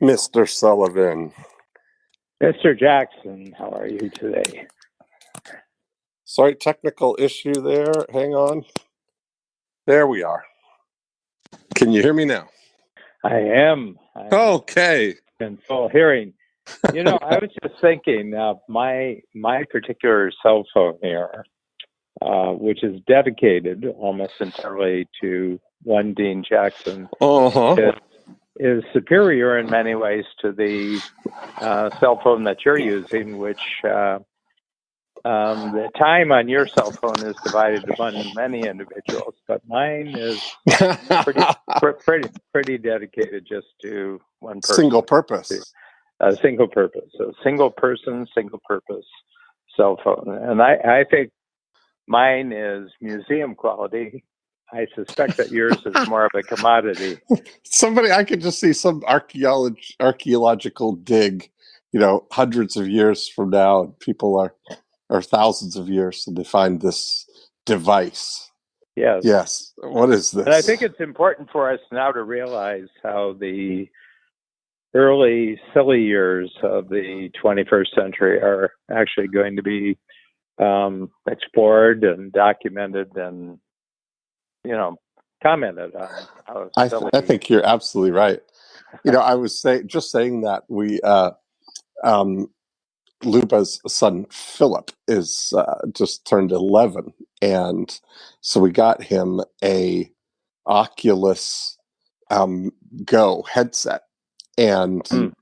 Mr. Sullivan. Mr. Jackson, how are you today? Sorry, technical issue there. Hang on. There we are. Can you hear me now? I am. Okay. In full hearing. You know, I was just thinking, my particular cell phone here, which is dedicated almost entirely to one Dean Jackson, is superior in many ways to the cell phone that you're using, which the time on your cell phone is divided among many individuals, but mine is pretty dedicated just to one person. Single purpose. Single purpose. So single person, single purpose cell phone. And I think mine is museum quality. I suspect that yours is more of a commodity. I could just see some archaeological dig, hundreds of years from now, and people or thousands of years, and they find this device. Yes. What is this? And I think it's important for us now to realize how the early silly years of the 21st century are actually going to be explored and documented and, commented on. I think you're absolutely right. I was saying that we, Luba's son Philip is just turned 11, and so we got him a Oculus Go headset, and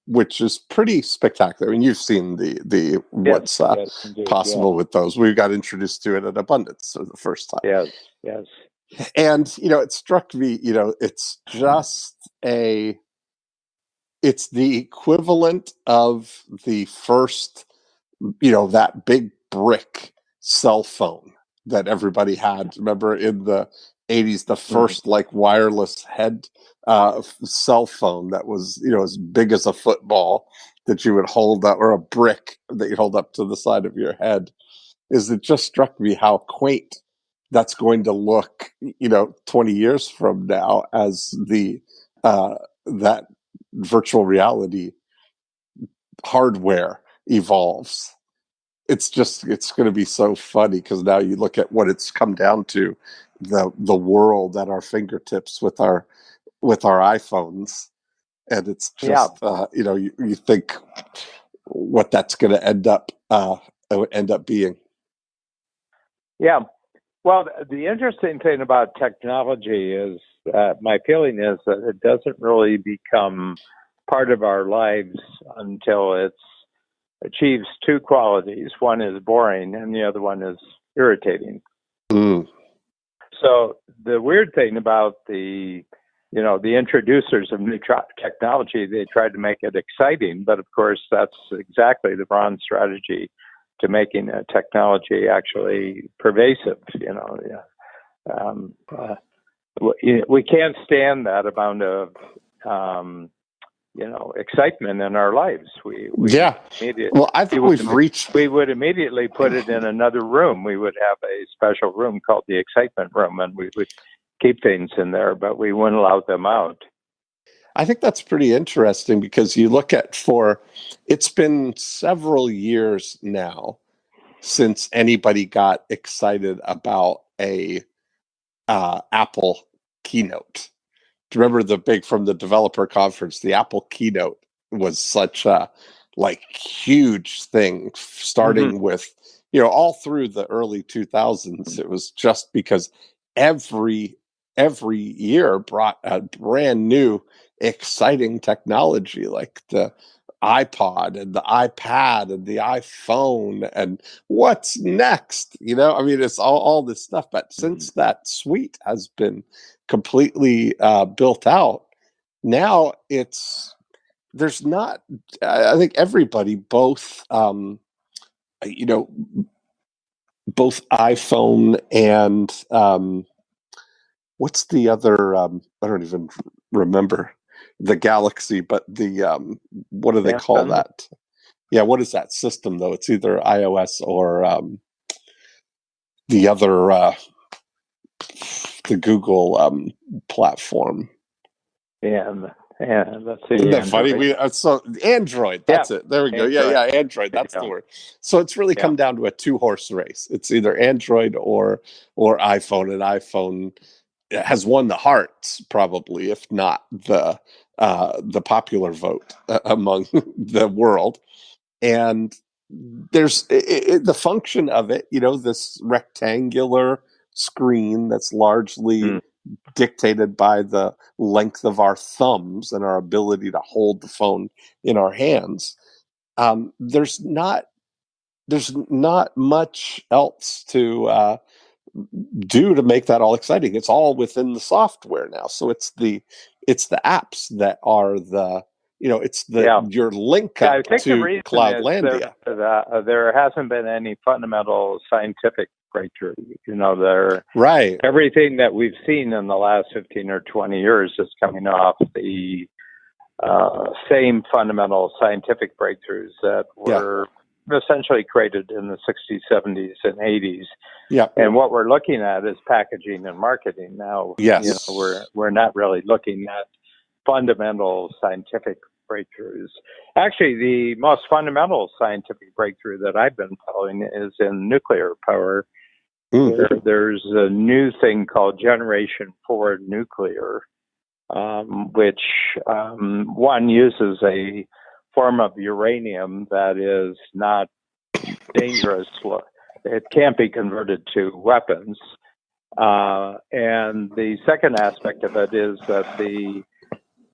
which is pretty spectacular. I mean, you've seen the what's possible with those. We got introduced to it at Abundance for the first time. Yes. And it struck me. It's just it's the equivalent of the first, that big brick cell phone that everybody had. Remember in the 80s, the first wireless head cell phone that was, as big as a football that you would hold up, or a brick that you hold up to the side of your head. It just struck me how quaint that's going to look, 20 years from now as that virtual reality hardware evolves. It's going to be so funny, because now you look at what it's come down to, the world at our fingertips with our iPhones, and it's just you think what that's going to end up being. Yeah. Well, the interesting thing about technology is, my feeling is that it doesn't really become part of our lives until it achieves two qualities. One is boring, and the other one is irritating. So the weird thing about the introducers of new technology, they tried to make it exciting, but of course that's exactly the wrong strategy to making a technology actually pervasive. We can't stand that amount of excitement in our lives. I think we would immediately put it in another room. We would have a special room called the excitement room, and we would keep things in there, but we wouldn't allow them out. I think that's pretty interesting, because you look at it's been several years now since anybody got excited about a Apple keynote. Do you remember from the developer conference, the Apple keynote was such a huge thing, starting with, all through the early 2000s. It was just because every year brought a brand new exciting technology, like the iPod and the iPad and the iPhone, and what's next? It's all this stuff. But since that suite has been completely built out, now there's not. I think everybody, both iPhone and what's the other? I don't even remember the Galaxy, but the what do they call that? Yeah, what is that system though? It's either iOS or the other the Google platform. Yeah, And let's see, Isn't that funny? Android. So Android, Yeah, that's it. There we go. Android. Android. There you That's the go. word. So it's really Yeah. come down to a two-horse race. It's either Android or iPhone, and iPhone has won the hearts, probably, if not the popular vote among the world. And there's the function of it, this rectangular screen that's largely Mm. dictated by the length of our thumbs and our ability to hold the phone in our hands. There's not much else to do to make that all exciting. It's all within the software now. So it's the apps that are it's your link Yeah, up I think the to reason is Cloudlandia. there hasn't been any fundamental scientific breakthrough. Right. Everything that we've seen in the last 15 or 20 years is coming off the same fundamental scientific breakthroughs that were essentially created in the 60s, 70s, and 80s. Yeah. And what we're looking at is packaging and marketing now. Yes. We're not really looking at fundamental scientific breakthroughs. Actually, the most fundamental scientific breakthrough that I've been following is in nuclear power. Where there's a new thing called Generation 4 nuclear, which one uses a form of uranium that is not dangerous. It can't be converted to weapons. And the second aspect of it is that the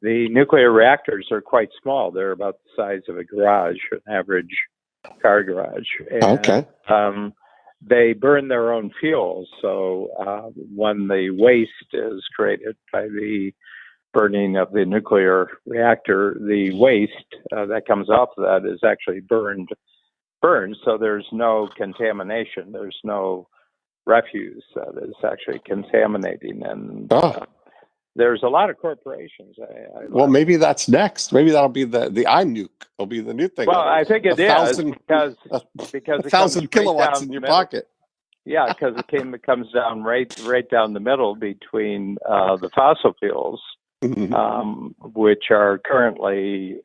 nuclear reactors are quite small. They're about the size of a garage, an average car garage. And, they burn their own fuel. So when the waste is created by the burning of the nuclear reactor, the waste that comes off of that is actually burned. So there's no contamination. There's no refuse that is actually contaminating. And there's a lot of corporations. Well, maybe that's next. Maybe that'll be the iNuke. Will be the new thing. Well, I think it is because 1,000 kilowatts in your pocket. Yeah, because it comes down right down the middle between the fossil fuels, which are currently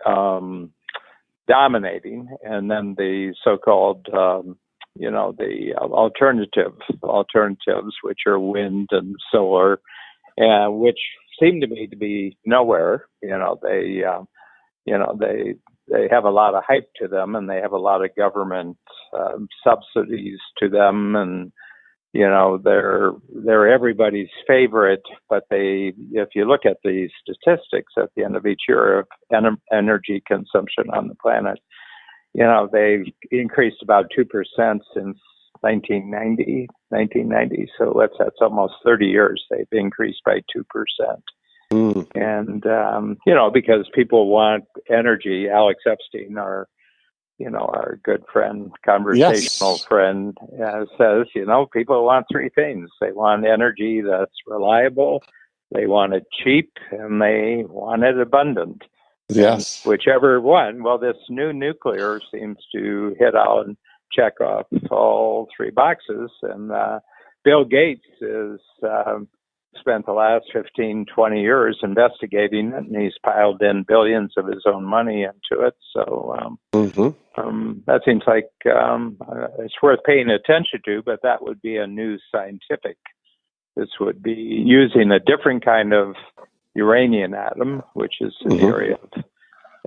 dominating, and then the so-called the alternatives, which are wind and solar, which seem to me to be nowhere. They have a lot of hype to them, and they have a lot of government subsidies to them, and they're everybody's favorite. But if you look at the statistics at the end of each year of energy consumption on the planet, they've increased about 2% since 1990. So that's almost 30 years. They've increased by 2%. And, because people want energy. Alex Epstein, our good friend, conversational friend, says, people want three things. They want energy that's reliable, they want it cheap, and they want it abundant. Yes. And whichever one. Well, this new nuclear seems to hit out and check off all three boxes. And Bill Gates is spent the last 15, 20 years investigating it, and he's piled in billions of his own money into it. So that seems like it's worth paying attention to, but that would be a new scientific. This would be using a different kind of uranium atom, which is an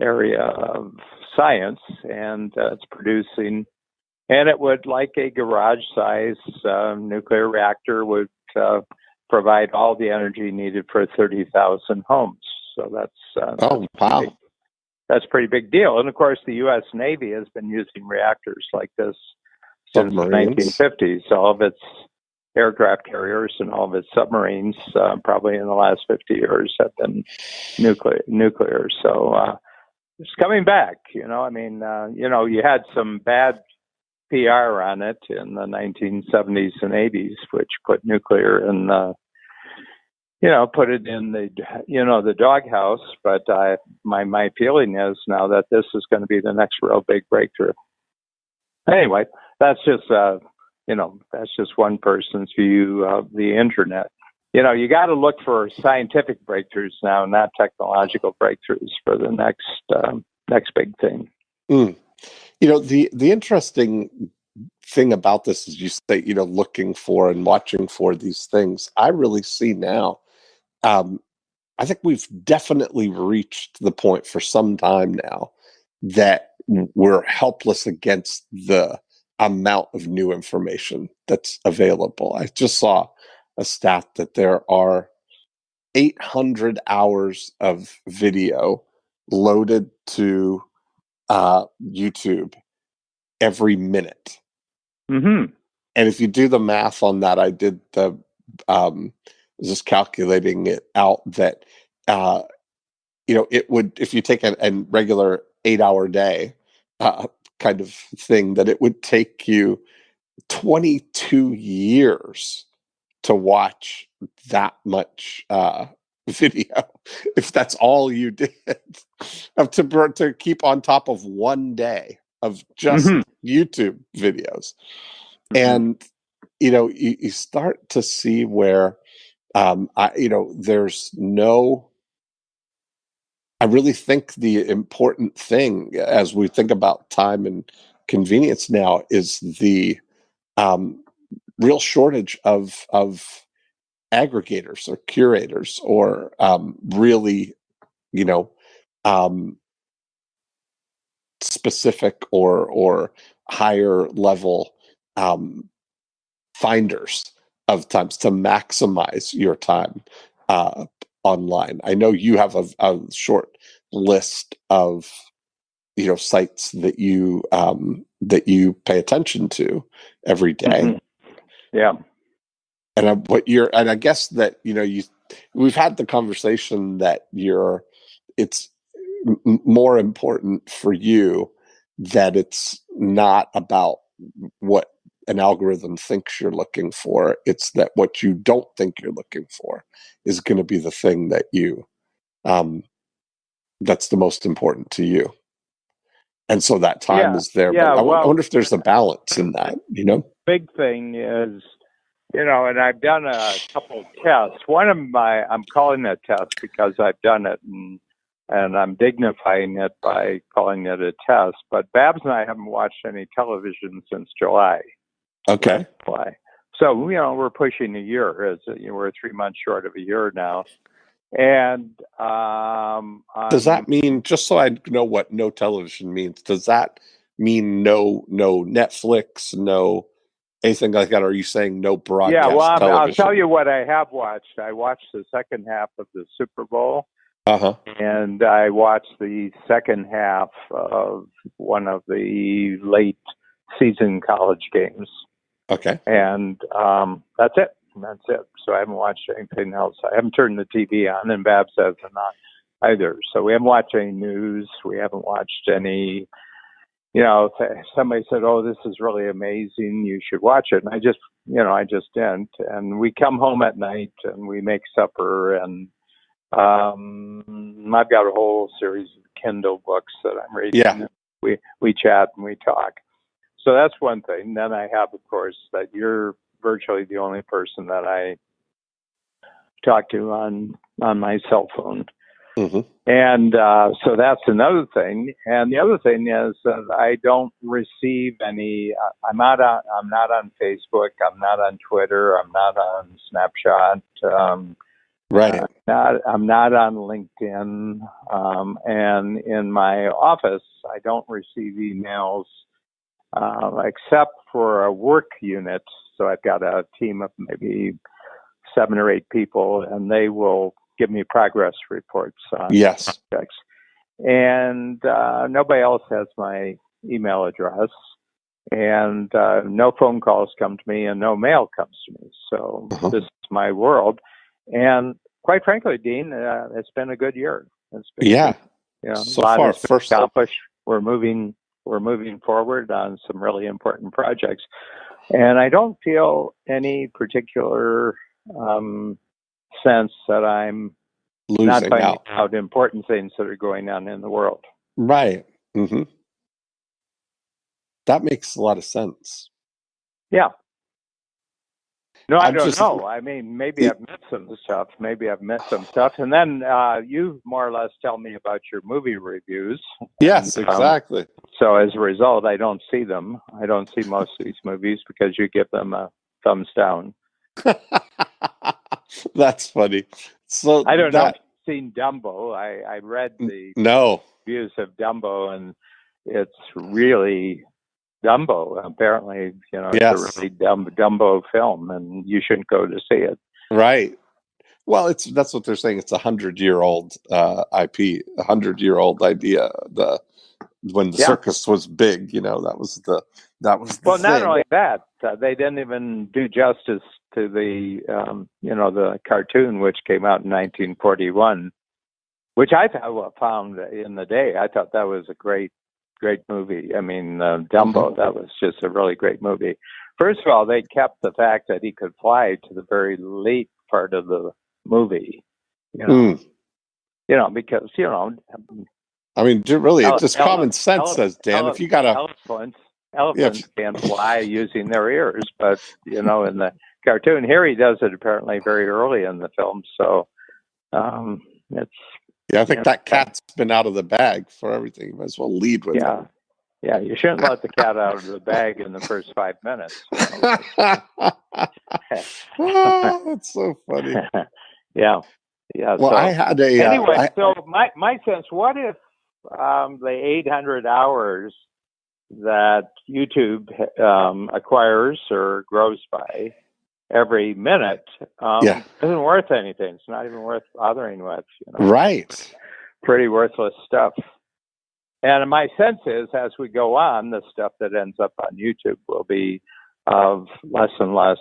area of science, and it's producing, and it would, like a garage-size nuclear reactor, would provide all the energy needed for 30,000 homes. So that's a pretty big deal. And of course, the U.S. Navy has been using reactors like this since the 1950s. All of its aircraft carriers and all of its submarines, probably in the last 50 years, have been nuclear. So it's coming back. You had some bad PR on it in the 1970s and 80s, which put nuclear in put it in the doghouse. But my feeling is now that this is going to be the next real big breakthrough. Anyway, that's just one person's view of the internet. you got to look for scientific breakthroughs now, not technological breakthroughs for the next big thing. The interesting thing about this is you say, looking for and watching for these things. I really see now. I think we've definitely reached the point for some time now that we're helpless against the amount of new information that's available. I just saw a stat that there are 800 hours of video loaded to YouTube every minute. Mm-hmm. And if you do the math on that, I did just calculating it out that, it would, if you take a regular 8-hour day kind of thing, that it would take you 22 years to watch that much video, if that's all you did, to keep on top of one day of just YouTube videos. And you start to see where there's no. I really think the important thing as we think about time and convenience now is the real shortage of aggregators or curators or really, specific or higher level finders of times to maximize your time online. I know you have a short list of sites that you pay attention to every day. Yeah. And I guess that we've had the conversation that it's more important for you that it's not about what an algorithm thinks you're looking for. It's that what you don't think you're looking for is going to be the thing that that's the most important to you. And so that time is there. Yeah, but I wonder if there's a balance in that, Big thing is, and I've done a couple of tests. One of I'm calling it a test because I've done it and I'm dignifying it by calling it a test. But Babs and I haven't watched any television since July. Okay. July. So, we're pushing a year. We're 3 months short of a year now. And does that mean, just so I know what no television means, does that mean no Netflix, no anything like that? Or are you saying no broadcast television? I'll tell you what I have watched. I watched the second half of the Super Bowl. And I watched the second half of one of the late season college games. Okay. And that's it. So I haven't watched anything else. I haven't turned the TV on, and Babs hasn't either. So we haven't watched any news. We haven't watched any, somebody said, "Oh, this is really amazing. You should watch it." And I just didn't. And we come home at night and we make supper, and I've got a whole series of Kindle books that I'm reading. Yeah. We chat and we talk. So that's one thing. Then I have, of course, that you're virtually the only person that I talk to on my cell phone. And so that's another thing. And the other thing is that I don't receive any. I'm not on Facebook. I'm not on Twitter. I'm not on Snapchat. Right. I'm not on LinkedIn. And in my office, I don't receive emails except for a work unit. So I've got a team of maybe 7 or 8 people, and they will give me progress reports on projects. And nobody else has my email address, and no phone calls come to me, and no mail comes to me. So this is my world. And quite frankly, Dean, it's been a good year. It's been good. So far, first accomplished. We're moving forward on some really important projects. And I don't feel any particular sense that I'm not finding out important things that are going on in the world. Right. That makes a lot of sense. Yeah. No, I I'm don't just know. I mean, maybe I've missed some stuff. And then you more or less tell me about your movie reviews. yes, And, exactly. so as a result, I don't see them. I don't see most of these movies because you give them a thumbs down. That's funny. So I don't know if you've seen Dumbo. I read the no. reviews of Dumbo, and it's really Dumbo. Apparently, Yes. it's a really Dumbo film, and you shouldn't go to see it. Right. Well, that's what they're saying. It's 100-year-old IP, 100-year-old idea. When the circus was big, that was the Well, thing. not only that, they didn't even do justice to the the cartoon, which came out in 1941, which I found in the day. I thought that was a great movie. I mean, Dumbo, that was just a really great movie. First of all, they kept the fact that he could fly to the very late part of the movie. Because I mean, really, just common sense says, Dan, if you got elephants can't fly using their ears, but in the cartoon here, he does it apparently very early in the film. So it's I think that cat's been out of the bag for everything. You might as well lead with it. Yeah, you shouldn't let the cat out of the bag in the first 5 minutes. That's so funny. Yeah. Well, I had a anyway. So my sense, what if the 800 hours that YouTube acquires or grows by every minute isn't worth anything? It's not even worth bothering with. Right. Pretty worthless stuff. And my sense is, as we go on, the stuff that ends up on YouTube will be of less and less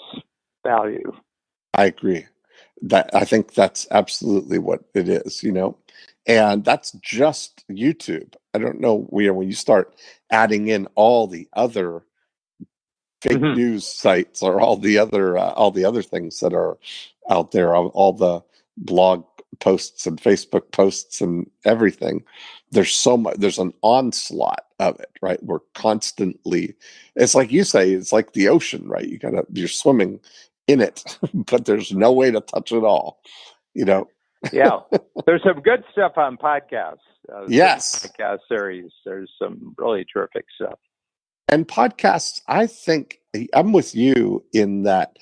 value. I agree. I think that's absolutely what it is, and that's just YouTube. I don't know when you start adding in all the other fake news sites or all the other things that are out there, all the blog posts and Facebook posts and everything. There's so much. There's an onslaught of it, right? We're constantly. It's like you say. It's like the ocean, right? You're swimming in it, but there's no way to touch it all. Yeah, there's some good stuff on podcasts. Yes, podcast series. There's some really terrific stuff. And podcasts, I think I'm with you in that.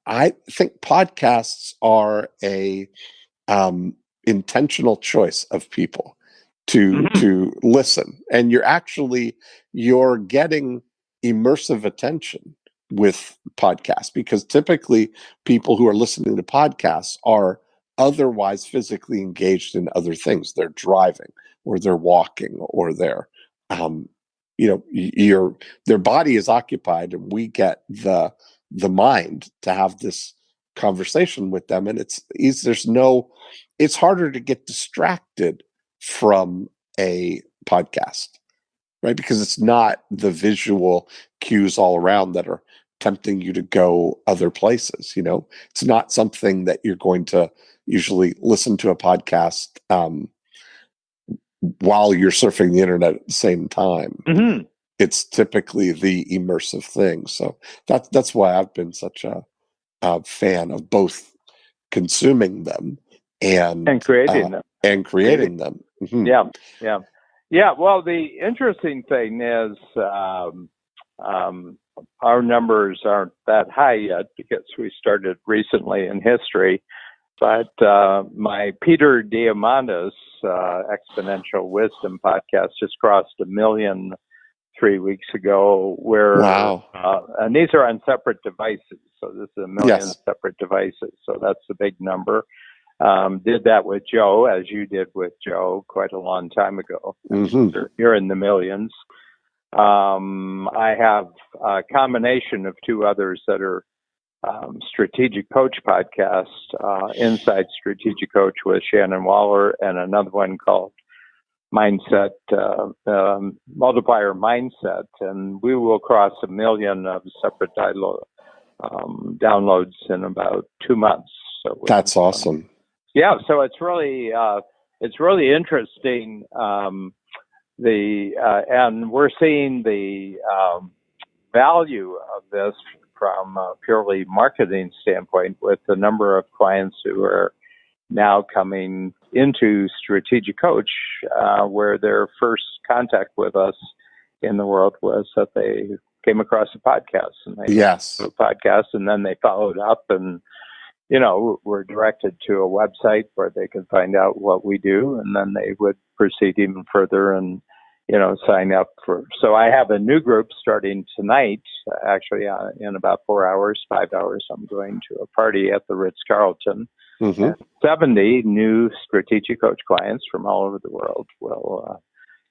I think podcasts are a intentional choice of people to listen, and you're getting immersive attention with podcasts, because typically people who are listening to podcasts are otherwise physically engaged in other things. They're driving, or they're walking, or they're their body is occupied, and we get the mind to have this conversation with them, and it's harder to get distracted from a podcast, right? Because it's not the visual cues all around that are tempting you to go other places. It's not something that you're going to usually listen to a podcast while you're surfing the internet at the same time. It's typically the immersive thing. So that's why I've been such a fan of both consuming them and creating them. Mm-hmm. Yeah. Well, the interesting thing is our numbers aren't that high yet because we started recently in history. But my Peter Diamandis Exponential Wisdom podcast just crossed 1 million 3 weeks ago. And these are on separate devices. So this is 1 million separate devices. So that's a big number. Did that with Joe, as you did with Joe, quite a long time ago. You're in the millions. I have a combination of two others that are Strategic Coach podcast, Inside Strategic Coach with Shannon Waller, and another one called Mindset, Multiplier Mindset. And we will cross 1 million of separate downloads in about 2 months. So that's awesome. So it's really interesting. And we're seeing the value of this from a purely marketing standpoint with the number of clients who are now coming into Strategic Coach, where their first contact with us in the world was that they came across a podcast, and they Yes. listened to a podcast, and then they followed up and were directed to a website where they could find out what we do, and then they would proceed even further and sign up for. So I have a new group starting tonight, actually, in about 4 hours, 5 hours. I'm going to a party at the Ritz-Carlton. Mm-hmm. And 70 new Strategic Coach clients from all over the world will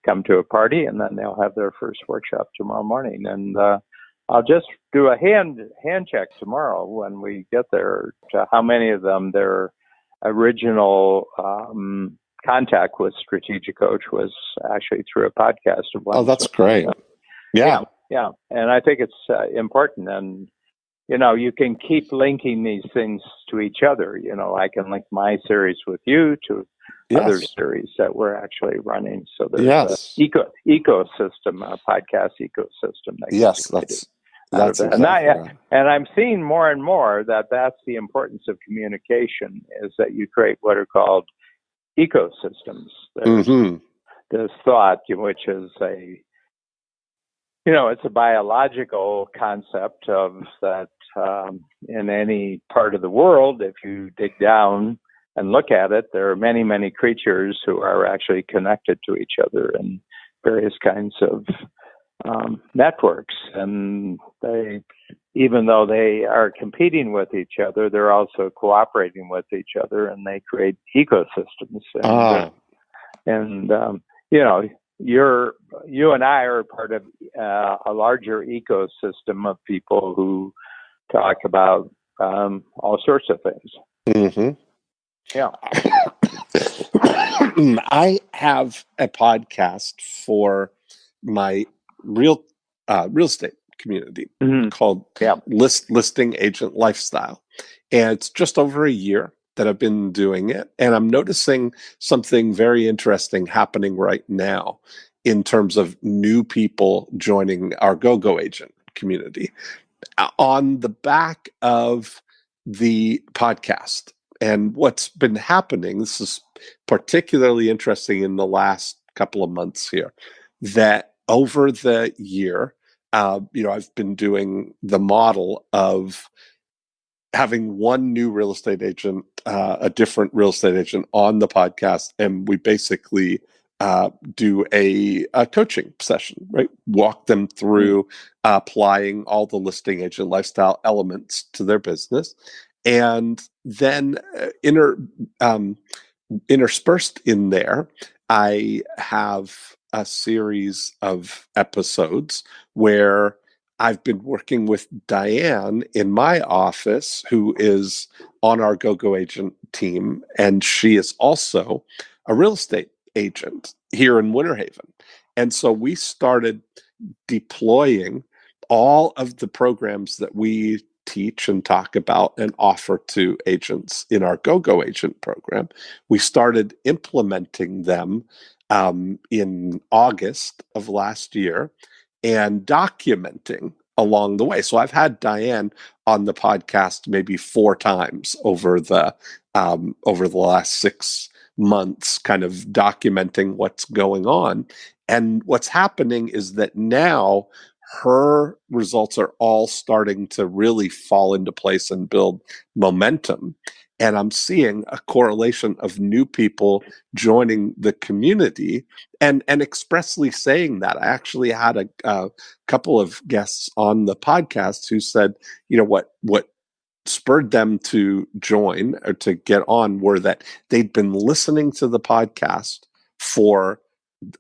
come to a party, and then they'll have their first workshop tomorrow morning. And I'll just do a hand check tomorrow when we get there to how many of them their original contact with Strategic Coach was actually through a podcast of one. Oh, that's great. Yeah. And I think it's important. And you can keep linking these things to each other. I can link my series with you to other series that we're actually running. So there's an ecosystem, a podcast ecosystem. That's exactly right. And I'm seeing more and more that that's the importance of communication, is that you create what are called ecosystems. There's thought, which is it's a biological concept of that in any part of the world, if you dig down and look at it, there are many, many creatures who are actually connected to each other in various kinds of networks. And even though they are competing with each other, they're also cooperating with each other, and they create ecosystems. You and I are part of a larger ecosystem of people who talk about all sorts of things. Mm-hmm. Yeah. I have a podcast for my real estate community called Listing Agent Lifestyle. And it's just over a year that I've been doing it. And I'm noticing something very interesting happening right now in terms of new people joining our Go-Go Agent community on the back of the podcast. And what's been happening, this is particularly interesting in the last couple of months here, that over the year, I've been doing the model of having one new real estate agent, a different real estate agent on the podcast, and we basically do a coaching session, right? Walk them through applying all the listing agent lifestyle elements to their business. And then interspersed in there, I have a series of episodes where I've been working with Diane in my office, who is on our Go-Go Agent team, and she is also a real estate agent here in Winter Haven. And so we started deploying all of the programs that we teach and talk about and offer to agents in our Go-Go Agent program. We started implementing them in August of last year and documenting along the way. So I've had Diane on the podcast maybe 4 times over the last 6 months, kind of documenting what's going on. And what's happening is that now her results are all starting to really fall into place and build momentum. And I'm seeing a correlation of new people joining the community and expressly saying that. I actually had a couple of guests on the podcast who said, what spurred them to join or to get on were that they'd been listening to the podcast for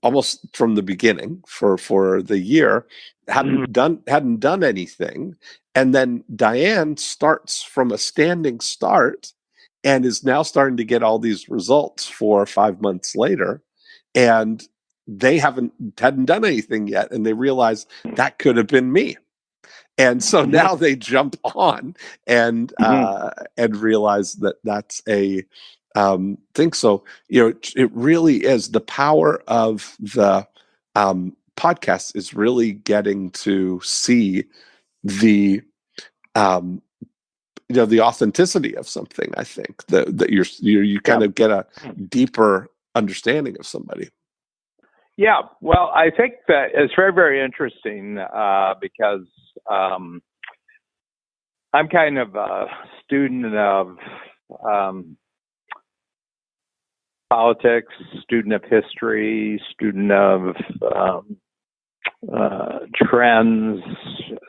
almost from the beginning for the year, hadn't done anything. And then Diane starts from a standing start and is now starting to get all these results 4 or 5 months later. And they hadn't done anything yet. And they realize that could have been me. And so now they jump on and realize that that's a thing. So, it really is the power of the podcast is really getting to see the um, the authenticity of something. I think that you kind of get a deeper understanding of somebody. Yeah, well, I think that it's very, very interesting because I'm kind of a student of politics, student of history, student of trends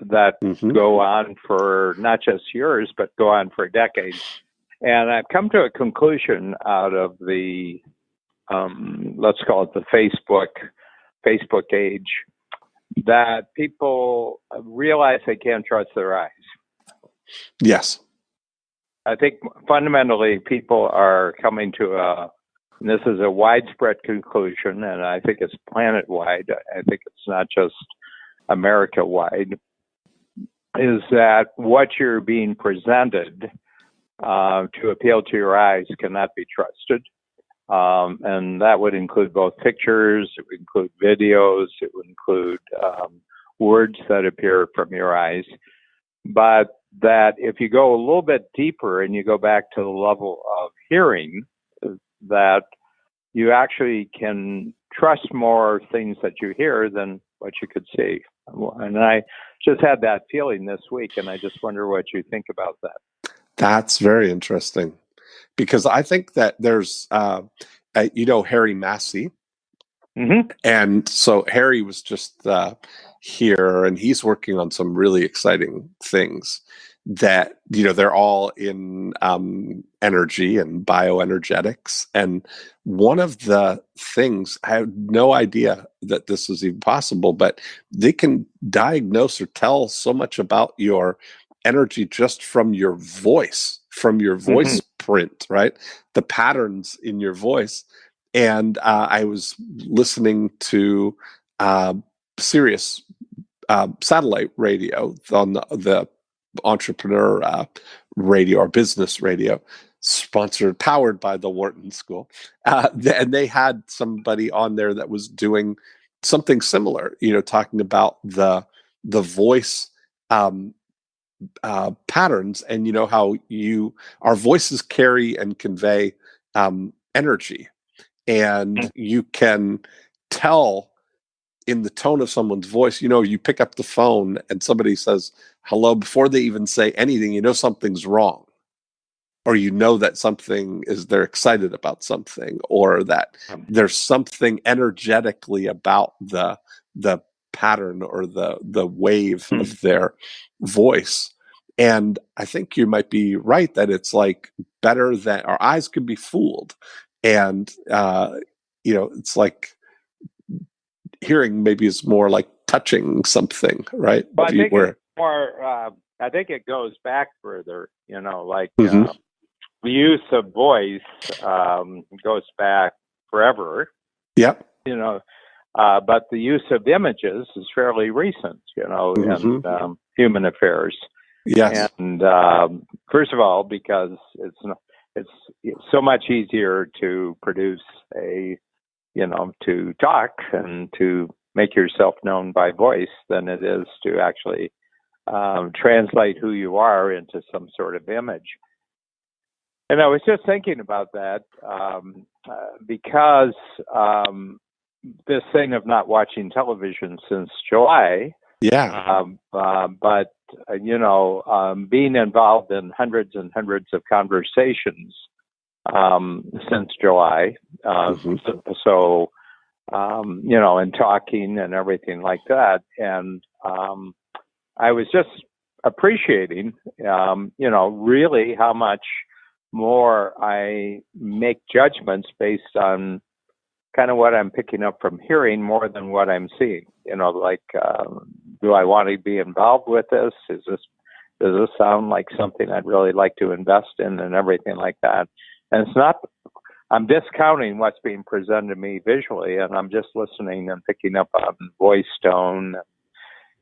that go on for not just years, but go on for decades. And I've come to a conclusion out of the, let's call it the Facebook age, that people realize they can't trust their eyes. Yes. I think fundamentally people are coming to and this is a widespread conclusion, and I think it's planet-wide. I think it's not just America-wide, is that what you're being presented to appeal to your eyes cannot be trusted. And that would include both pictures, it would include videos, it would include words that appear from your eyes. But that if you go a little bit deeper and you go back to the level of hearing, that you actually can trust more things that you hear than what you could see. And I just had that feeling this week, and I just wonder what you think about that. That's very interesting, because I think that there's, Harry Massey. And so Harry was just here, and he's working on some really exciting things that, they're all in energy and bioenergetics. And one of the things, I have no idea that this is even possible, but they can diagnose or tell so much about your energy just from your voice, print, right? The patterns in your voice. And I was listening to Sirius satellite radio on the entrepreneur radio or business radio, powered by the Wharton School. And they had somebody on there that was doing something similar, talking about the voice patterns, and how our voices carry and convey energy. And you can tell in the tone of someone's voice. You pick up the phone and somebody says hello before they even say anything, something's wrong, or that something they're excited about something, or that there's something energetically about the pattern or the wave of their voice. And I think you might be right that it's like better that our eyes can be fooled. And, it's like hearing maybe is more like touching something, right? Well, I think it goes back further, the use of voice goes back forever. Yep. But the use of images is fairly recent, in human affairs. Yes. And first of all, because it's so much easier to produce to talk and to make yourself known by voice than it is to actually translate who you are into some sort of image. And I was just thinking about that because this thing of not watching television since July. Yeah. But being involved in hundreds and hundreds of conversations since July. And talking and everything like that. And I was just appreciating, really how much more I make judgments based on kind of what I'm picking up from hearing more than what I'm seeing. Do I want to be involved with this? Does this sound like something I'd really like to invest in and everything like that? And it's not, I'm discounting what's being presented to me visually, and I'm just listening and picking up on voice tone.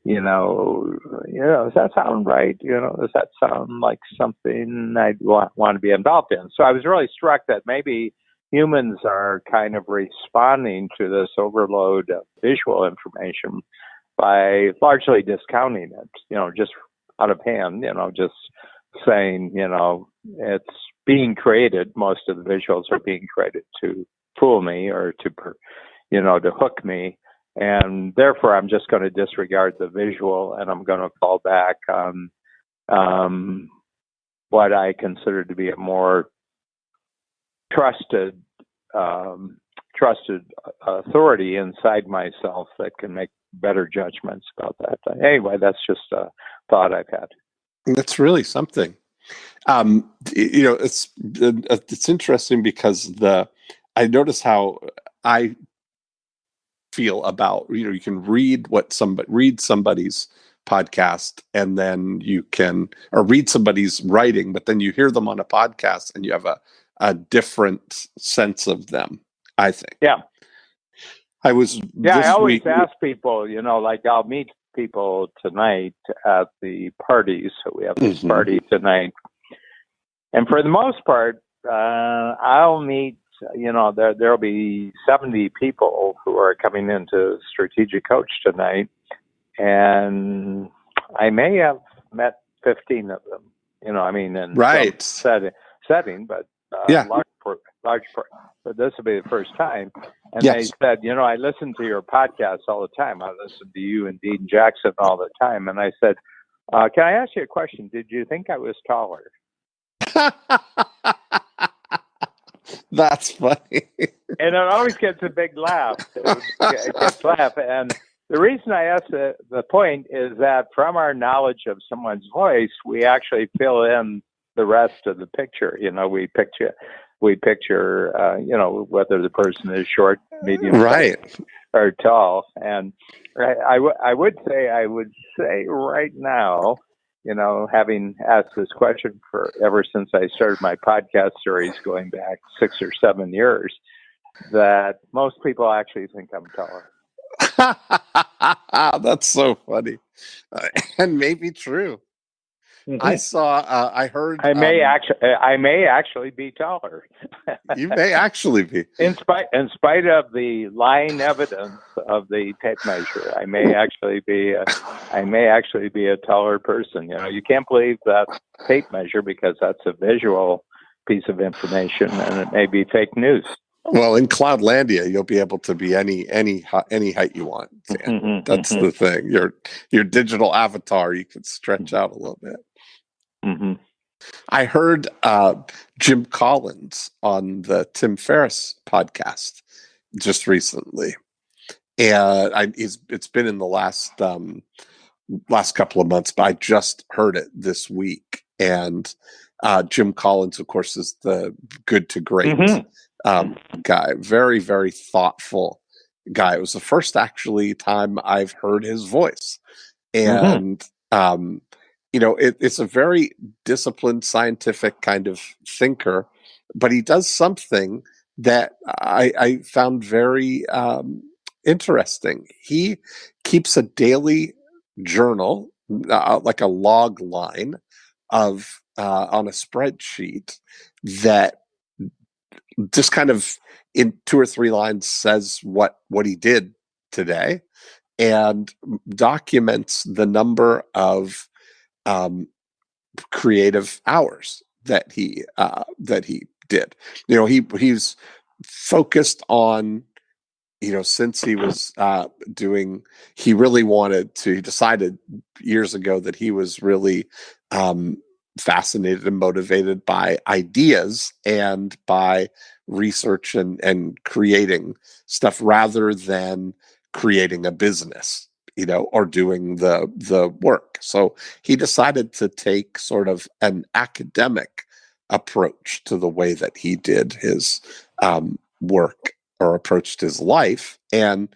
Does that sound right? Does that sound like something I'd want to be involved in? So I was really struck that maybe humans are kind of responding to this overload of visual information by largely discounting it, just out of hand, just saying, it's being created. Most of the visuals are being created to fool me or to hook me. And therefore, I'm just going to disregard the visual, and I'm going to fall back on what I consider to be a more trusted authority inside myself that can make better judgments about that. Anyway, that's just a thought I've had. That's really something. It's interesting because I notice how I feel about, you can read somebody's podcast, and then you can, or read somebody's writing, but then you hear them on a podcast and you have a different sense of them, I think. Yeah. I always ask people, like I'll meet people tonight at the parties. So we have this party tonight. And for the most part, I'll meet, there'll be 70 people who are coming into Strategic Coach tonight. And I may have met 15 of them, in some setting, but large part. But this will be the first time. And they said, I listen to your podcast all the time. I listen to you and Dean Jackson all the time. And I said, can I ask you a question? Did you think I was taller? That's funny. And it always gets a big laugh. It gets laugh. And the reason I ask the point is that from our knowledge of someone's voice, we actually fill in the rest of the picture. We picture, whether the person is short, medium, right, or tall. And I would say right now, having asked this question ever since I started my podcast series going back 6 or 7 years, that most people actually think I'm taller. That's so funny, and maybe true. I heard. I may actually be taller. You may actually be. In spite of the lying evidence of the tape measure, I may actually be a taller person. You can't believe that tape measure because that's a visual piece of information, and it may be fake news. Well, in Cloudlandia, you'll be able to be any height you want. That's the thing. Your digital avatar, you can stretch out a little bit. I heard Jim Collins on the Tim Ferriss podcast just recently, and it's been in the last couple of months, but I just heard it this week. And Jim Collins, of course, is the Good to Great guy. Very, very thoughtful guy. It was the first time I've heard his voice, and it's a very disciplined, scientific kind of thinker, but he does something that I found very interesting. He keeps a daily journal, like a log line of on a spreadsheet that just kind of in 2 or 3 lines says what he did today, and documents the number of creative hours that he did. He's focused on, since he was he really wanted to. He decided years ago that he was really fascinated and motivated by ideas and by research and creating stuff rather than creating a business, or doing the work. So he decided to take sort of an academic approach to the way that he did his work or approached his life, and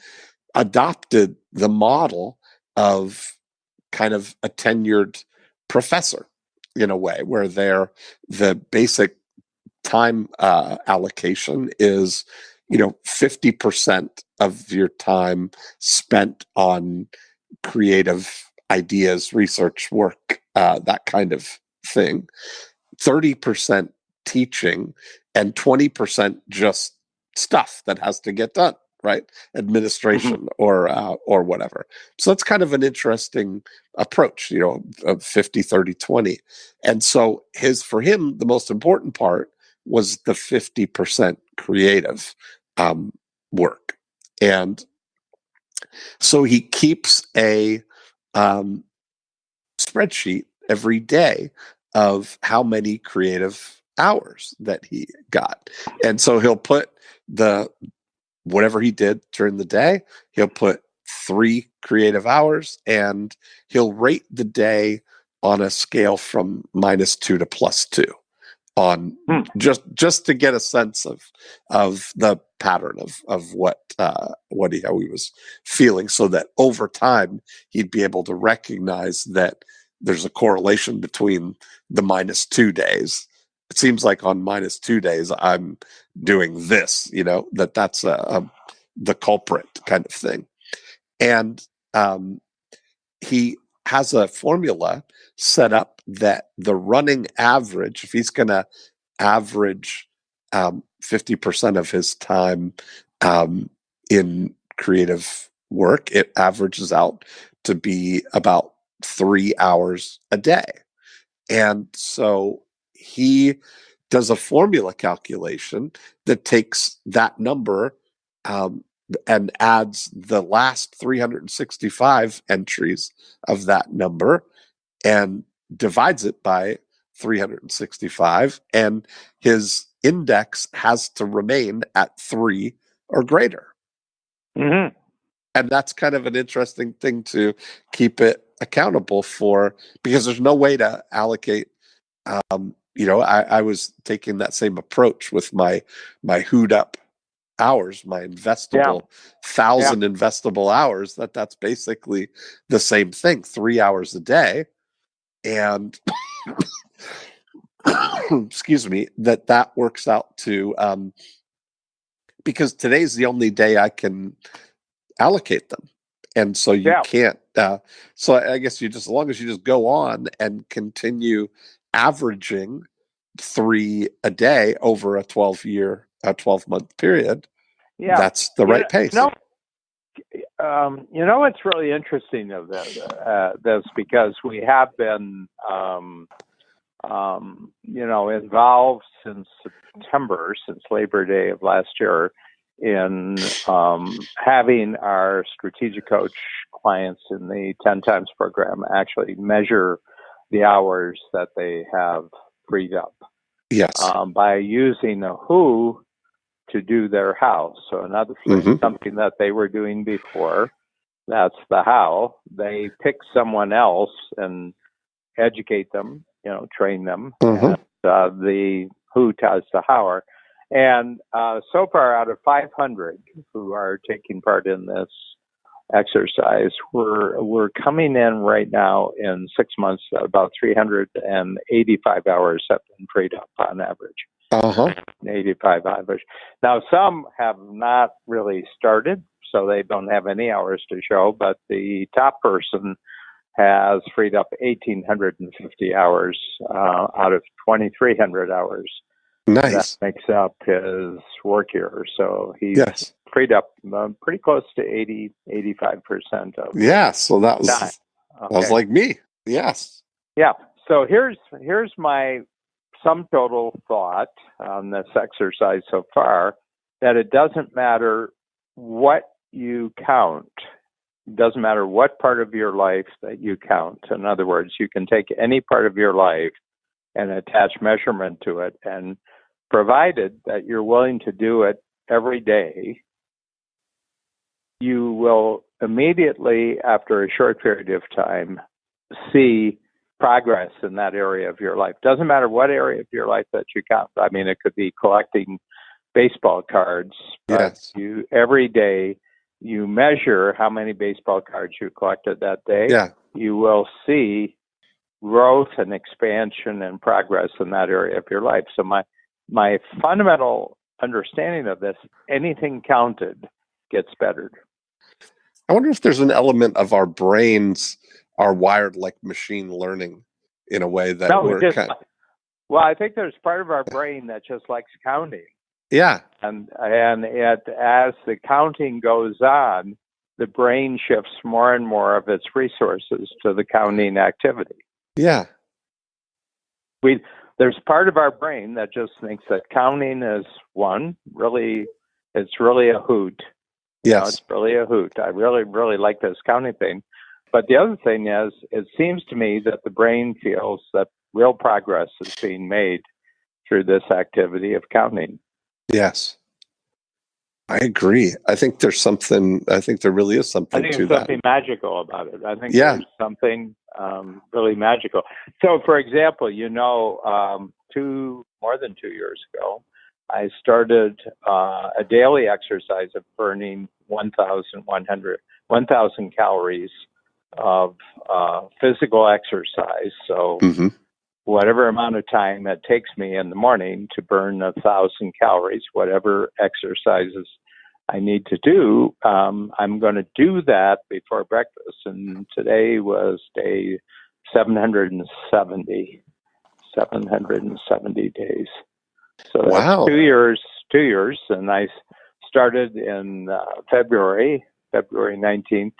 adopted the model of kind of a tenured professor in a way, where the basic time allocation is 50% of your time spent on creative ideas, research work, that kind of thing, 30% teaching, and 20% just stuff that has to get done. right? Administration or whatever. So that's kind of an interesting approach, of 50, 30, 20. And so for him, the most important part was the 50% creative work. And so he keeps a spreadsheet every day of how many creative hours that he got. And so he'll put whatever he did during the day, he'll put 3 creative hours, and he'll rate the day on a scale from -2 to +2 on just to get a sense of the pattern of how he was feeling, so that over time he'd be able to recognize that there's a correlation between the -2 days. It seems like on -2 days I'm doing this, that's the culprit kind of thing. And he has a formula set up that the running average, if he's going to average 50% of his time in creative work, it averages out to be about 3 hours a day. And so he does a formula calculation that takes that number and adds the last 365 entries of that number and divides it by 365, and his index has to remain at 3 or greater. Mm-hmm. And that's kind of an interesting thing to keep it accountable for, because there's no way to allocate. I was taking that same approach with my Hood Up hours, my investable 1,000 investable hours. That's basically the same thing, 3 hours a day. And excuse me, that works out to because today's the only day I can allocate them. And so you can't. So I guess as long as you just go on and continue averaging 3 a day over a 12-month period, that's the right pace. What's really interesting of this, because we have been, involved since September, since Labor Day of last year, in having our strategic coach clients in the 10 times program actually measure the hours that they have freed up. Yes. By using a who to do their how. So in other words, something that they were doing before, that's the how. They pick someone else and educate them, train them. And, the who does the how. And so far, out of 500 who are taking part in this exercise, we're coming in right now in 6 months. About 385 hours have been freed up on average. 85 hours. Now, some have not really started, so they don't have any hours to show. But the top person has freed up 1,850 hours out of 2,300 hours. Nice. That makes up his work year. So he's freed up pretty close to 85% of so that was time. That was like me. Yes. Yeah. So here's my sum total thought on this exercise so far, that it doesn't matter what you count. It doesn't matter what part of your life that you count. In other words, you can take any part of your life and attach measurement to it, and provided that you're willing to do it every day, you will immediately, after a short period of time, see progress in that area of your life. Doesn't matter what area of your life that you count. I mean, it could be collecting baseball cards. But every day you measure how many baseball cards you collected that day. You will see growth and expansion and progress in that area of your life. So my fundamental understanding of this, anything counted gets bettered. I wonder if there's an element of our brains are wired like machine learning in a way that well, I think there's part of our brain that just likes counting. Yeah. And as the counting goes on, the brain shifts more and more of its resources to the counting activity. Yeah. There's part of our brain that just thinks that counting is it's really a hoot. Yes. It's really a hoot. I really, really like this counting thing. But the other thing is, it seems to me that the brain feels that real progress is being made through this activity of counting. Yes. I agree. I think there really is something to that. I think there's something magical about it. I think there's something really magical. So, for example, more than 2 years ago, I started a daily exercise of burning 1,000 calories of physical exercise. So whatever amount of time it takes me in the morning to burn 1,000 calories, whatever exercises I need to do, I'm going to do that before breakfast. And today was day 770 days. So that's 2 years, and I started in February 19th,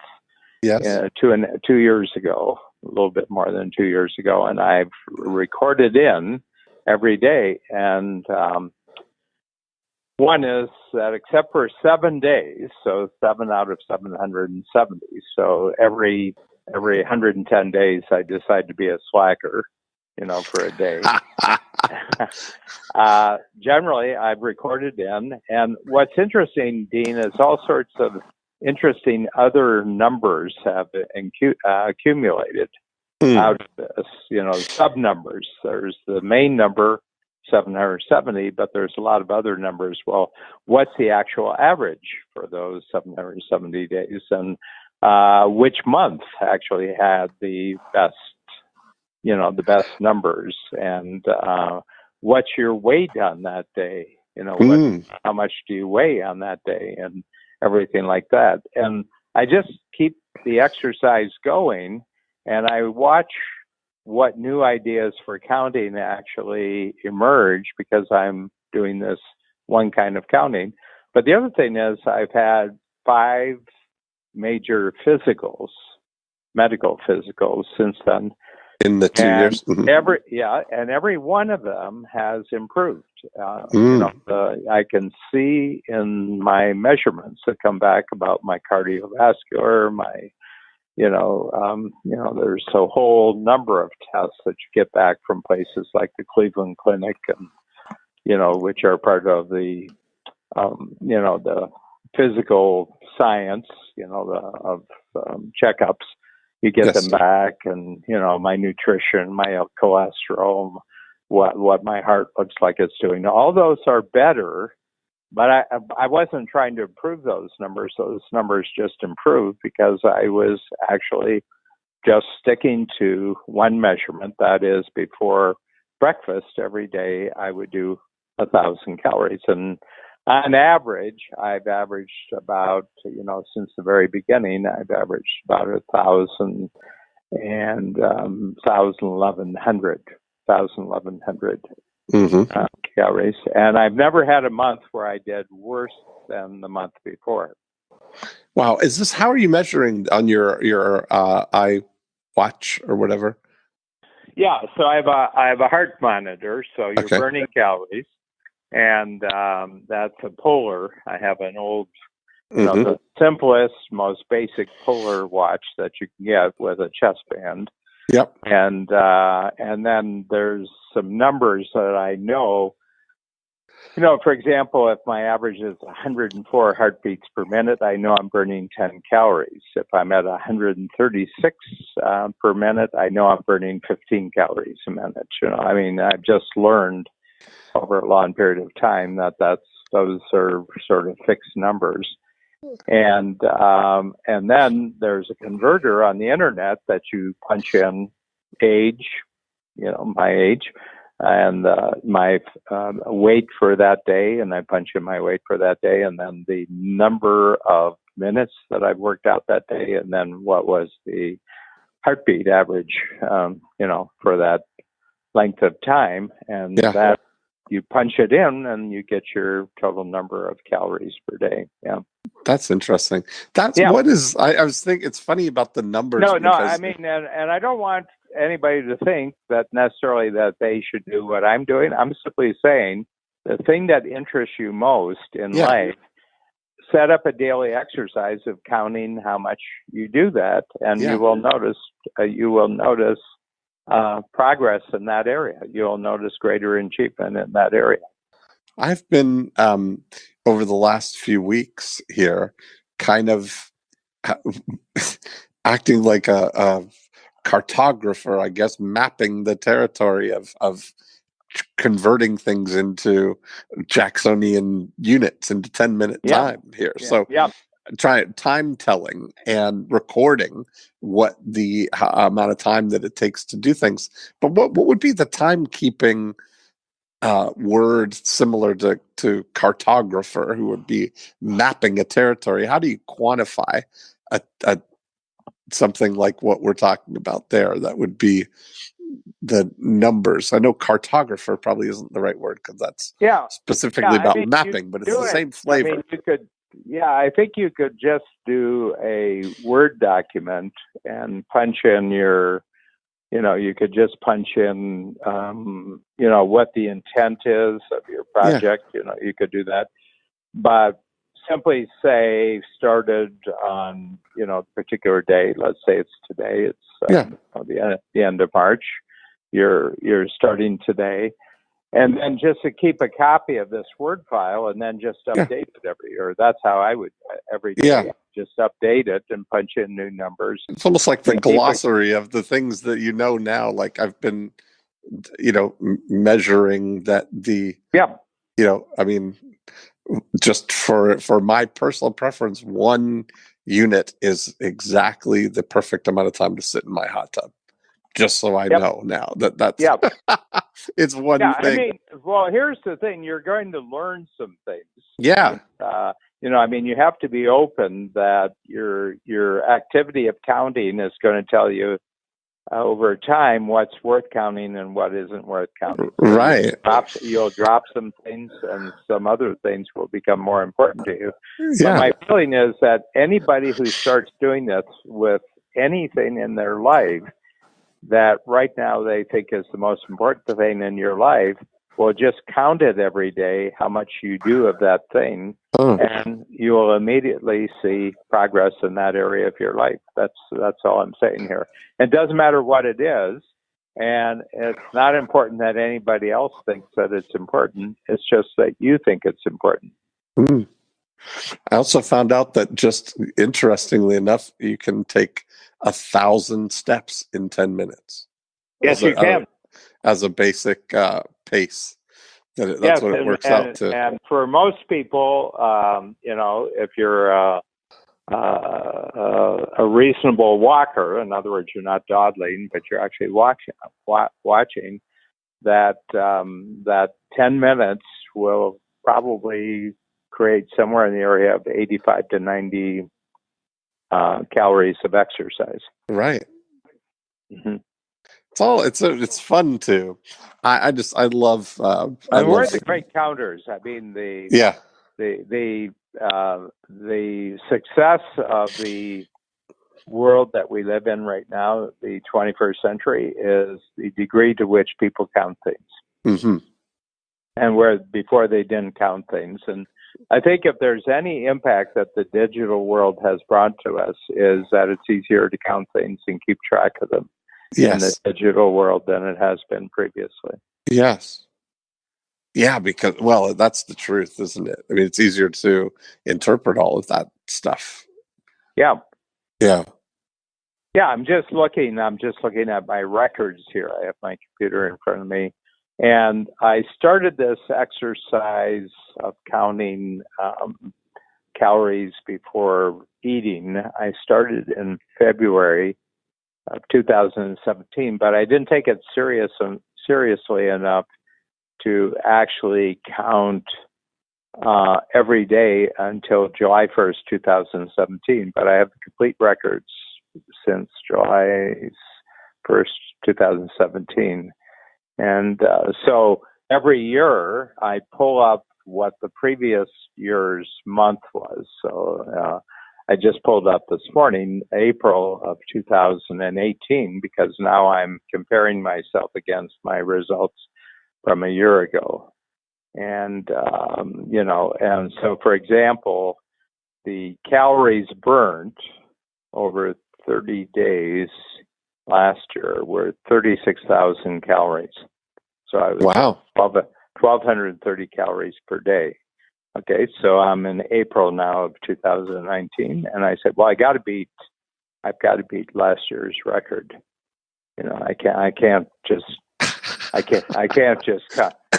yes, 2 years ago, a little bit more than 2 years ago, and I've recorded in every day. And one is that except for 7 days, so 7 out of 770, so every 110 days I decide to be a slacker, for a day. Generally, I've recorded in, and what's interesting, Dean, is all sorts of interesting other numbers have accumulated out of this. Sub numbers. There's the main number, 770, but there's a lot of other numbers. Well, what's the actual average for those 770 days, and which month actually had the best numbers, and what's your weight on that day? How much do you weigh on that day, and everything like that. And I just keep the exercise going, and I watch what new ideas for counting actually emerge because I'm doing this one kind of counting. But the other thing is I've had 5 major medical physicals since then. In the 2 years? Every one of them has improved. I can see in my measurements that come back about my cardiovascular, there's a whole number of tests that you get back from places like the Cleveland Clinic, and, which are part of the, the physical science, of checkups. You get them back, and, my nutrition, my cholesterol, what my heart looks like it's doing. All those are better, but I wasn't trying to improve those numbers. Those numbers just improved because I was actually just sticking to one measurement. That is, before breakfast every day, I would do 1,000 calories. And on average, I've averaged about, since the very beginning, I've averaged about 1,000 and 1,100 calories. And I've never had a month where I did worse than the month before. Wow. How are you measuring on your iWatch or whatever? Yeah. So I have a heart monitor. So you're burning calories. And that's a Polar. I have an old, the simplest, most basic Polar watch that you can get with a chest band. Yep. And then there's some numbers that I know. For example, if my average is 104 heartbeats per minute, I know I'm burning 10 calories. If I'm at 136 per minute, I know I'm burning 15 calories a minute. I've just learned over a long period of time that those are sort of fixed numbers. And then there's a converter on the internet that you punch in age, my age, and my weight for that day, and I punch in my weight for that day, and then the number of minutes that I've worked out that day, and then what was the heartbeat average, for that length of time, and that you punch it in and you get your total number of calories per day. Yeah. That's interesting. That's Yeah. what is, I was thinking, it's funny about the numbers. No, I mean, and I don't want anybody to think that necessarily that they should do what I'm doing. I'm simply saying the thing that interests you most in life, set up a daily exercise of counting how much you do that, and you will notice progress in that area. You'll notice greater achievement in that area. I've been over the last few weeks here, kind of acting like a cartographer, I guess, mapping the territory of converting things into Jacksonian units into 10-minute time here. So try time telling and recording what the amount of time that it takes to do things. But what would be the timekeeping word similar to cartographer, who would be mapping a territory? How do you quantify a something like what we're talking about there? That would be the numbers. I know cartographer probably isn't the right word, because that's specifically about mapping, but it's the same flavor. I mean, I think you could just do a Word document and punch in you could just punch in, what the intent is of your project. You could do that, but simply say started on, a particular day. Let's say it's today. It's the end of March. You're starting today, and then just to keep a copy of this Word file, and then just update it every year. That's how I would every day. Just update it and punch in new numbers. It's almost like the glossary of the things that now. Like I've been, measuring that I mean, just for my personal preference, 1 unit is exactly the perfect amount of time to sit in my hot tub. Just so I know now that's it's one thing. I mean, well, here's the thing: you're going to learn some things. Yeah. You have to be open that your activity of counting is going to tell you over time what's worth counting and what isn't worth counting. So right. You'll drop some things, and some other things will become more important to you. Yeah. But my feeling is that anybody who starts doing this with anything in their life that right now they think is the most important thing in your life, will just count it every day, how much you do of that thing, and you will immediately see progress in that area of your life. That's all I'm saying here. It doesn't matter what it is, and it's not important that anybody else thinks that it's important. It's just that you think it's important. I also found out that, just interestingly enough, you can take 1,000 steps in 10 minutes. Yes, you can. As a basic pace. That's what it works out to. And for most people, if you're a reasonable walker, in other words, you're not dawdling, but you're actually watching that 10 minutes will probably create somewhere in the area of 85 to 90 calories of exercise. Right. Mm-hmm. It's fun too. I love. We're the great counters. I mean, the success of the world that we live in right now, the 21st century, is the degree to which people count things. Mm-hmm. And where before they didn't count things. And I think if there's any impact that the digital world has brought to us, is that it's easier to count things and keep track of them in the digital world than it has been previously. Yes. Yeah, because, that's the truth, isn't it? I mean, it's easier to interpret all of that stuff. Yeah. Yeah. Yeah, I'm just looking at my records here. I have my computer in front of me. And I started this exercise of counting calories before eating. I started in February of 2017, but I didn't take it seriously enough to actually count every day until July 1st, 2017. But I have the complete records since July 1st, 2017. And so every year I pull up what the previous year's month was. So I just pulled up this morning, April of 2018, because now I'm comparing myself against my results from a year ago. And, and so, for example, the calories burnt over 30 days last year were 36,000 calories. So I was Wow. 1,230 calories per day. Okay, so I'm in April now of 2019, and I said, well, I've got to beat last year's record. I can't just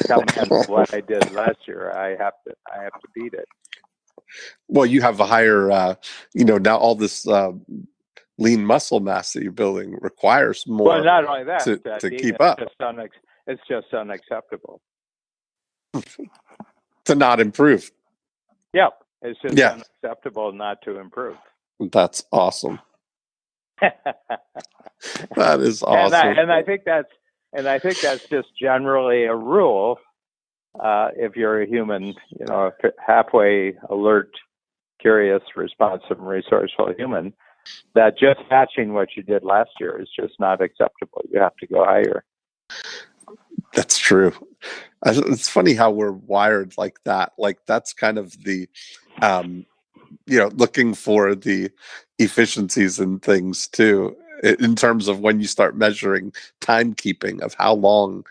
comment what I did last year. I have to beat it. Well, you have a higher, now all this lean muscle mass that you're building requires more. Well, not only that, to Dean, keep up. It's just unacceptable to not improve. Yeah, it's just unacceptable not to improve. That's awesome. That is awesome. And I think that's just generally a rule. If you're a human, halfway alert, curious, responsive, and resourceful human, that just matching what you did last year is just not acceptable. You have to go higher. That's true. It's funny how we're wired like that. Like that's kind of the, looking for the efficiencies and things too, in terms of when you start measuring timekeeping of how long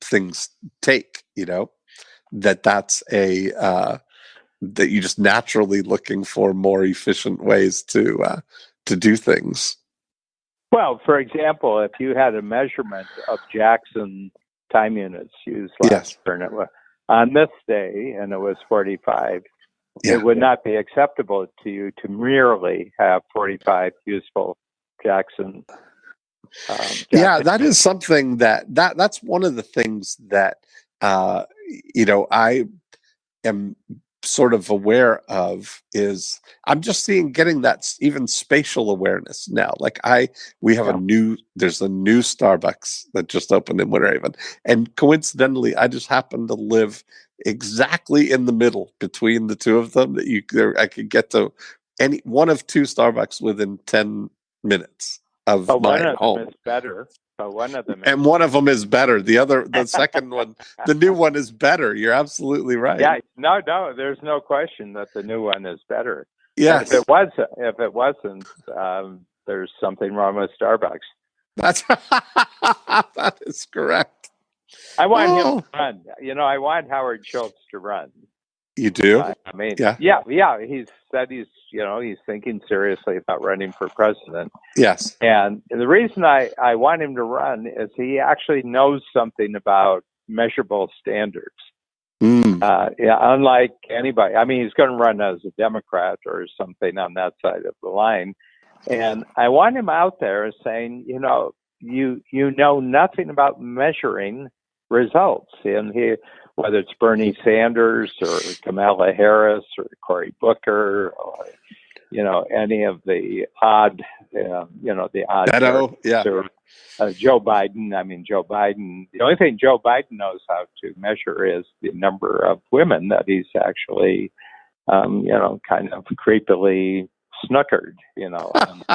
things take. That's that you just naturally looking for more efficient ways to do things. Well, for example, if you had a measurement of Jackson time units used last year, and it was on this day, and it was 45, it would not be acceptable to you to merely have 45 useful Jackson. That is something that's one of the things that I am sort of aware of is I'm just getting that even spatial awareness now. Like we have there's a new Starbucks that just opened in Winter Haven, and coincidentally I just happen to live exactly in the middle between the two of them, that I could get to any one of two Starbucks within 10 minutes of my home. One of them is better. One of them is better. The second one, the new one is better. You're absolutely right. Yeah, no, there's no question that the new one is better. Yes. If it wasn't, there's something wrong with Starbucks. That is correct. I want him to run. I want Howard Schultz to run. You do? He said he's thinking seriously about running for president. Yes. And the reason I want him to run is he actually knows something about measurable standards. Unlike anybody. I mean, he's going to run as a Democrat or something on that side of the line. And I want him out there saying, you know nothing about measuring results. And whether it's Bernie Sanders or Kamala Harris or Cory Booker or, any of the odd, the odd Joe Biden. I mean, Joe Biden, the only thing Joe Biden knows how to measure is the number of women that he's actually, kind of creepily snookered,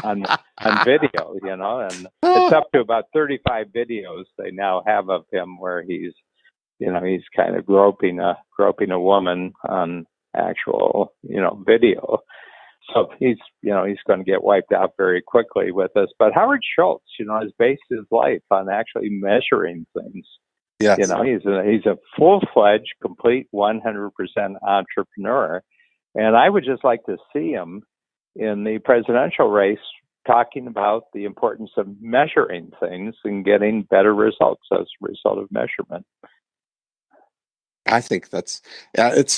on video, and it's up to about 35 videos they now have of him where he's kind of groping a woman on actual, video. So he's going to get wiped out very quickly with this. But Howard Schultz, has based his life on actually measuring things. Yes. He's a full-fledged, complete 100% entrepreneur. And I would just like to see him in the presidential race talking about the importance of measuring things and getting better results as a result of measurement. I think it's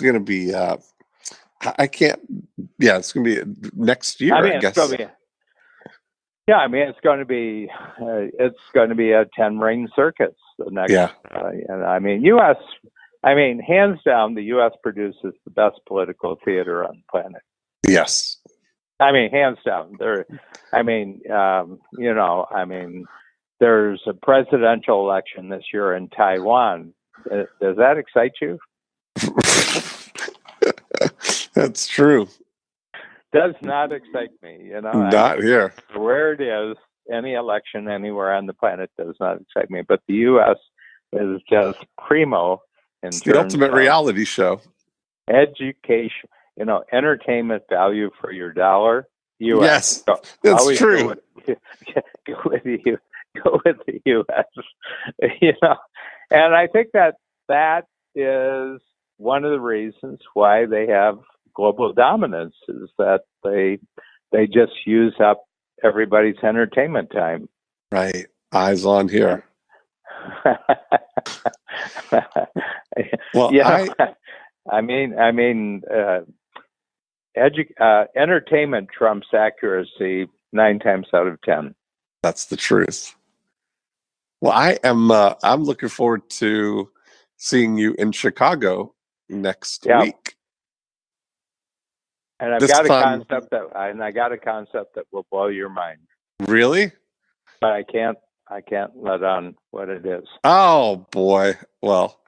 going to be, it's going to be next year, I guess. It's going to be a 10-ring circus the next. Yeah. Hands down, the U.S. produces the best political theater on the planet. Yes. Hands down. there's a presidential election this year in Taiwan. Does that excite you? That's true. Does not excite me. Not here. Where it is, any election anywhere on the planet does not excite me. But the U.S. is just primo in It's terms the ultimate of reality show. education. Entertainment value for your dollar. U.S. Yes, that's true. Go with the U.S. And I think that is one of the reasons why they have global dominance, is that they just use up everybody's entertainment time. Right. Eyes on here. Well, entertainment trumps accuracy 9 times out of 10. That's the truth. Well, I'm looking forward to seeing you in Chicago next week. And I got a concept that will blow your mind. Really? But I can't let on what it is. Oh boy. Well,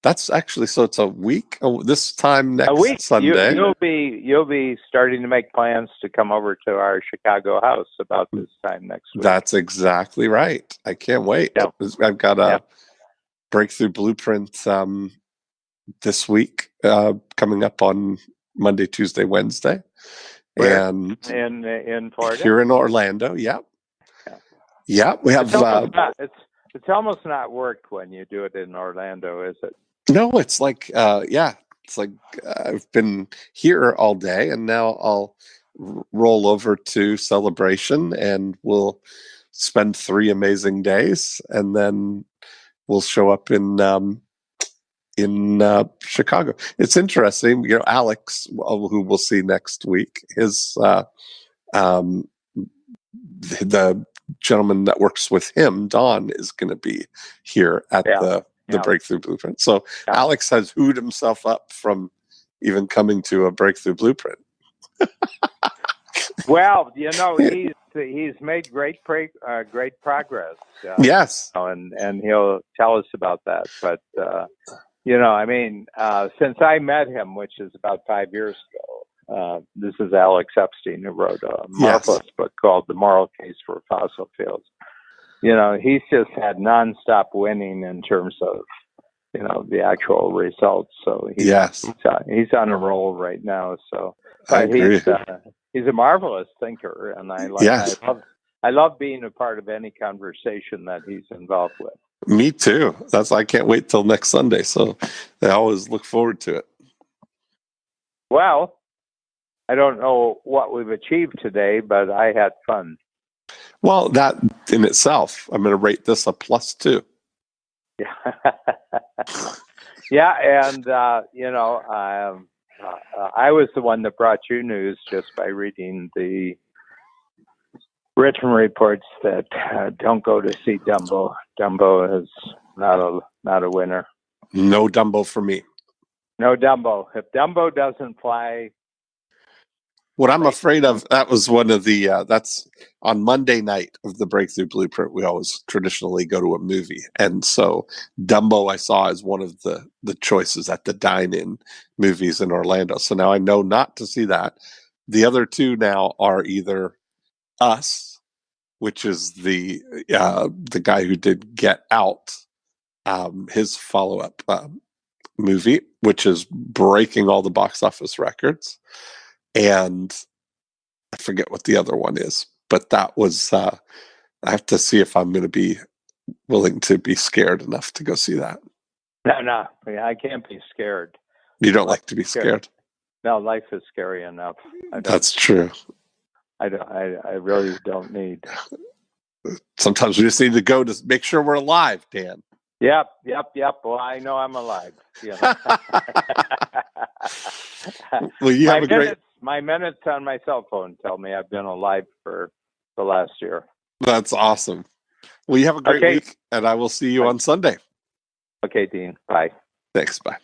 that's actually, so it's a week this time next Sunday. You'll be starting to make plans to come over to our Chicago house about this time next week. That's exactly right. I can't wait. Yep. I've got a breakthrough blueprint this week coming up on Monday, Tuesday, Wednesday. Where? And in Florida? Here in Orlando, yep. Yeah, we have. It's almost not work when you do it in Orlando, is it? No, it's like, it's like I've been here all day, and now I'll roll over to Celebration, and we'll spend 3 amazing days, and then we'll show up in Chicago. It's interesting, Alex, who we'll see next week, his the gentleman that works with him, Don, is going to be here at the Breakthrough Blueprint. So Alex has hooed himself up from even coming to a Breakthrough Blueprint. Well, he's made great progress. Yes, and he'll tell us about that. But since I met him, which is about 5 years ago, this is Alex Epstein, who wrote a marvelous book called The Moral Case for Fossil Fuels. He's just had nonstop winning in terms of, the actual results. So he's on a roll right now. So I agree. He's a marvelous thinker, and I love being a part of any conversation that he's involved with. Me too. I can't wait till next Sunday. So I always look forward to it. Well, I don't know what we've achieved today, but I had fun. Well, that in itself, I'm going to rate this a +2. Yeah. And, I was the one that brought you news just by reading the written reports that don't go to see Dumbo. Dumbo is not a winner. No Dumbo for me. No Dumbo. If Dumbo doesn't fly. What I'm afraid of, that was one of the, that's on Monday night of the Breakthrough Blueprint, we always traditionally go to a movie. And so Dumbo I saw as one of the choices at the dine-in movies in Orlando. So now I know not to see that. The other two now are either Us, which is the guy who did Get Out, his follow-up movie, which is breaking all the box office records. And I forget what the other one is, but that was, I have to see if I'm going to be willing to be scared enough to go see that. No, I can't be scared. You don't like to be scared? No, life is scary enough. That's true. I really don't need. Sometimes we just need to go to make sure we're alive, Dan. Yep. Well, I know I'm alive. Well, you have a great. My minutes on my cell phone tell me I've been alive for the last year. That's awesome. Well, you have a great week, and I will see you on Sunday. Okay, Dean. Bye. Thanks. Bye.